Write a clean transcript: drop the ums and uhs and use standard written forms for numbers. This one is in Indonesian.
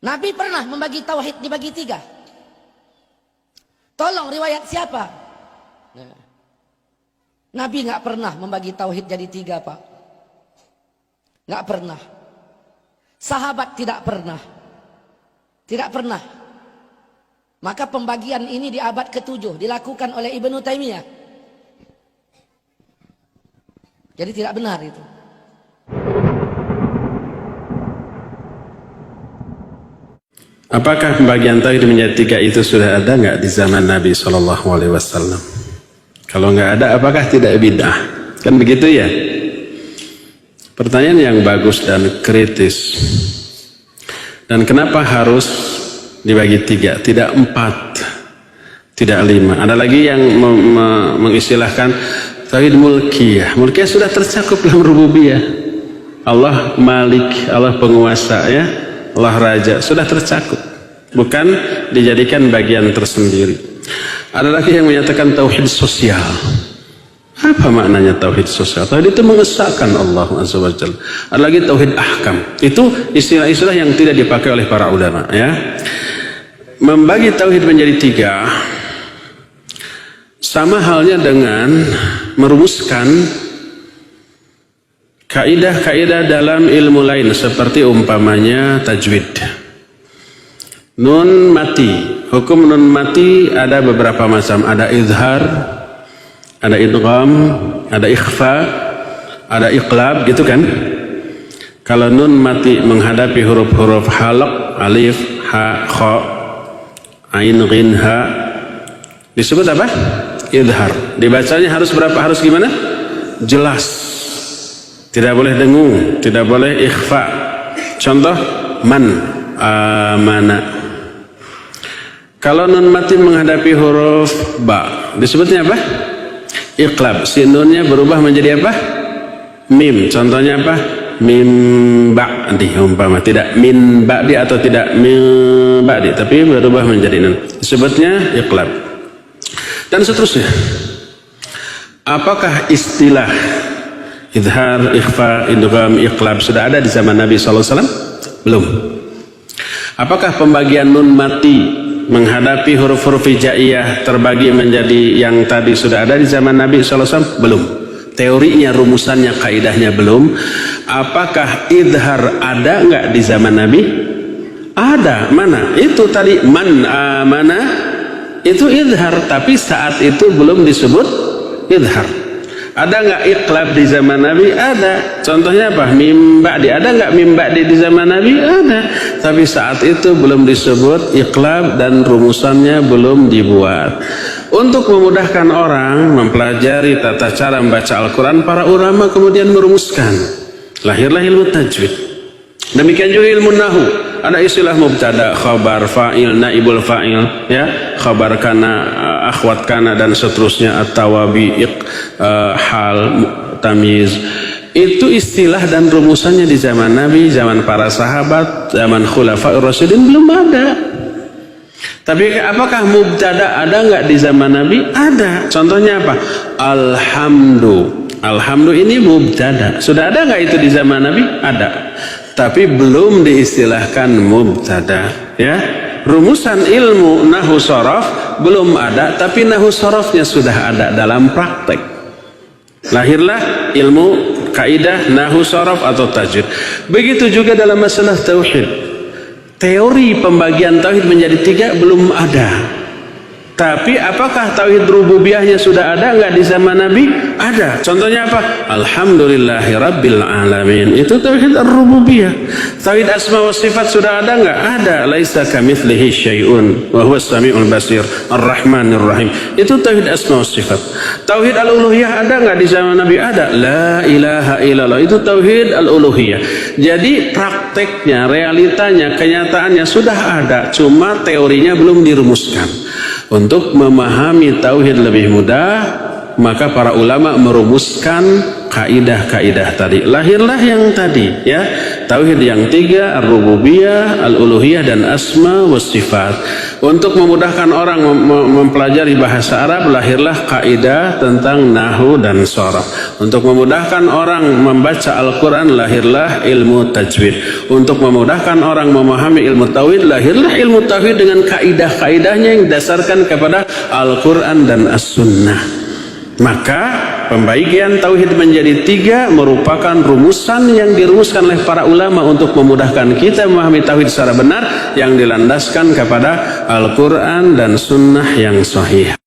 Nabi pernah membagi tauhid dibagi 3. Tolong riwayat siapa? Nah, Nabi nggak pernah membagi tauhid jadi 3, Pak. Nggak pernah. Sahabat tidak pernah. Tidak pernah. Maka pembagian ini di abad ke-7 dilakukan oleh Ibnu Taimiyah. Jadi tidak benar itu. Apakah pembagian tauhid menjadi 3 itu sudah ada nggak di zaman Nabi SAW? Kalau nggak ada, apakah tidak bid'ah? Kan begitu ya? Pertanyaan yang bagus dan kritis. Dan kenapa harus dibagi 3, tidak 4, tidak 5? Ada lagi yang mengistilahkan tauhid mulkiyah. Mulkiyah sudah tercakup dalam rububiyah. Allah Malik, Allah penguasa, ya, Allah Raja, sudah tercakup, bukan dijadikan bagian tersendiri. Ada lagi yang menyatakan tauhid sosial. Apa maknanya tauhid sosial? Tauhid itu mengesahkan Allah Azza wa Jalla. Ada lagi tauhid ahkam. Itu istilah-istilah yang tidak dipakai oleh para ulama, ya. Membagi tauhid menjadi 3 sama halnya dengan merumuskan kaidah-kaidah dalam ilmu lain, seperti umpamanya tajwid. Nun mati, hukum nun mati ada beberapa macam. Ada izhar, ada idgham, ada ikhfa, ada iqlab, gitu kan. Kalau nun mati menghadapi huruf-huruf halaq, alif, ha, kha, ain, ghin, ha, disebut apa? Izhar. Dibacanya harus berapa? Harus gimana? Jelas. Tidak boleh dengung, tidak boleh ikhfa. Contoh, man, amana. Kalau nun mati menghadapi huruf ba, disebutnya apa? Iqlab. Si nunnya berubah menjadi apa? Mim. Contohnya apa? Mim ba'di, umpama. Tidak min ba'di atau tidak min ba'di, tapi berubah menjadi nun. Disebutnya iqlab. Dan seterusnya. Apakah istilah izhar, ikhfa, idgham, iqlab sudah ada di zaman Nabi SAW? Belum. Apakah pembagian nun mati menghadapi huruf-huruf hijaiyah terbagi menjadi yang tadi sudah ada di zaman Nabi SAW? Belum. Teorinya, rumusannya, kaidahnya belum. Apakah izhar ada nggak di zaman Nabi? Ada. Mana? Itu tadi man amana, itu izhar, tapi saat itu belum disebut izhar. Ada nggak iqlab di zaman Nabi? Ada. Contohnya apa? Mim ba'di. Ada nggak mim ba'di di zaman Nabi? Ada. Tapi saat itu belum disebut iqlab dan rumusannya belum dibuat. Untuk memudahkan orang mempelajari tata cara membaca Al-Quran, para ulama kemudian merumuskan. Lahirlah ilmu tajwid. Demikian juga ilmu nahu. Ada istilah mubtada, khabar, fa'il, naibul fa'il, ya, khabar kana, akhwat kana, dan seterusnya, at-tawabi, hal, tamyiz. Itu istilah dan rumusannya di zaman Nabi, zaman para sahabat, zaman khulafa'ur rasyidin belum ada. Tapi apakah mubtada ada nggak di zaman Nabi? Ada. Contohnya apa? Alhamdu. Alhamdu ini mubtada. Sudah ada nggak itu di zaman Nabi? Ada. Tapi belum diistilahkan mubtada, ya. Rumusan ilmu nahwu sharaf belum ada, tapi nahwu sharafnya sudah ada dalam praktek. Lahirlah ilmu kaidah nahwu sharaf atau tajwid. Begitu juga dalam masalah tauhid. Teori pembagian tauhid menjadi 3 belum ada. Tapi apakah tauhid rububiyahnya sudah ada nggak di zaman Nabi? Ada. Contohnya apa? Alhamdulillahi Rabbil Alamin. Itu tauhid ar-rububiyah. Tauhid asma wa sifat sudah ada nggak? Ada. Laisa kamitslihi syai'un wa huwas samiul basir ar-rahmanir rahim. Itu tauhid asma wa sifat. Tauhid al-uluhiyah ada nggak di zaman Nabi? Ada. La ilaha illallah. Itu tauhid al-uluhiyah. Jadi prakteknya, realitanya, kenyataannya sudah ada. Cuma teorinya belum dirumuskan. Untuk memahami tauhid lebih mudah, maka para ulama merumuskan kaidah-kaidah tadi. Lahirlah yang tadi, ya, tauhid yang tiga, ar-rububiyah, al-uluhiyah, dan asma wa sifat. Untuk memudahkan orang mempelajari bahasa Arab, lahirlah kaidah tentang nahwu dan sharaf. Untuk memudahkan orang membaca Al-Quran, lahirlah ilmu tajwid. Untuk memudahkan orang memahami ilmu tauhid, lahirlah ilmu tauhid dengan kaidah-kaidahnya yang didasarkan kepada Al-Quran dan As-Sunnah. Maka pembagian tauhid menjadi tiga merupakan rumusan yang dirumuskan oleh para ulama untuk memudahkan kita memahami tauhid secara benar, yang dilandaskan kepada Al-Quran dan Sunnah yang sahih.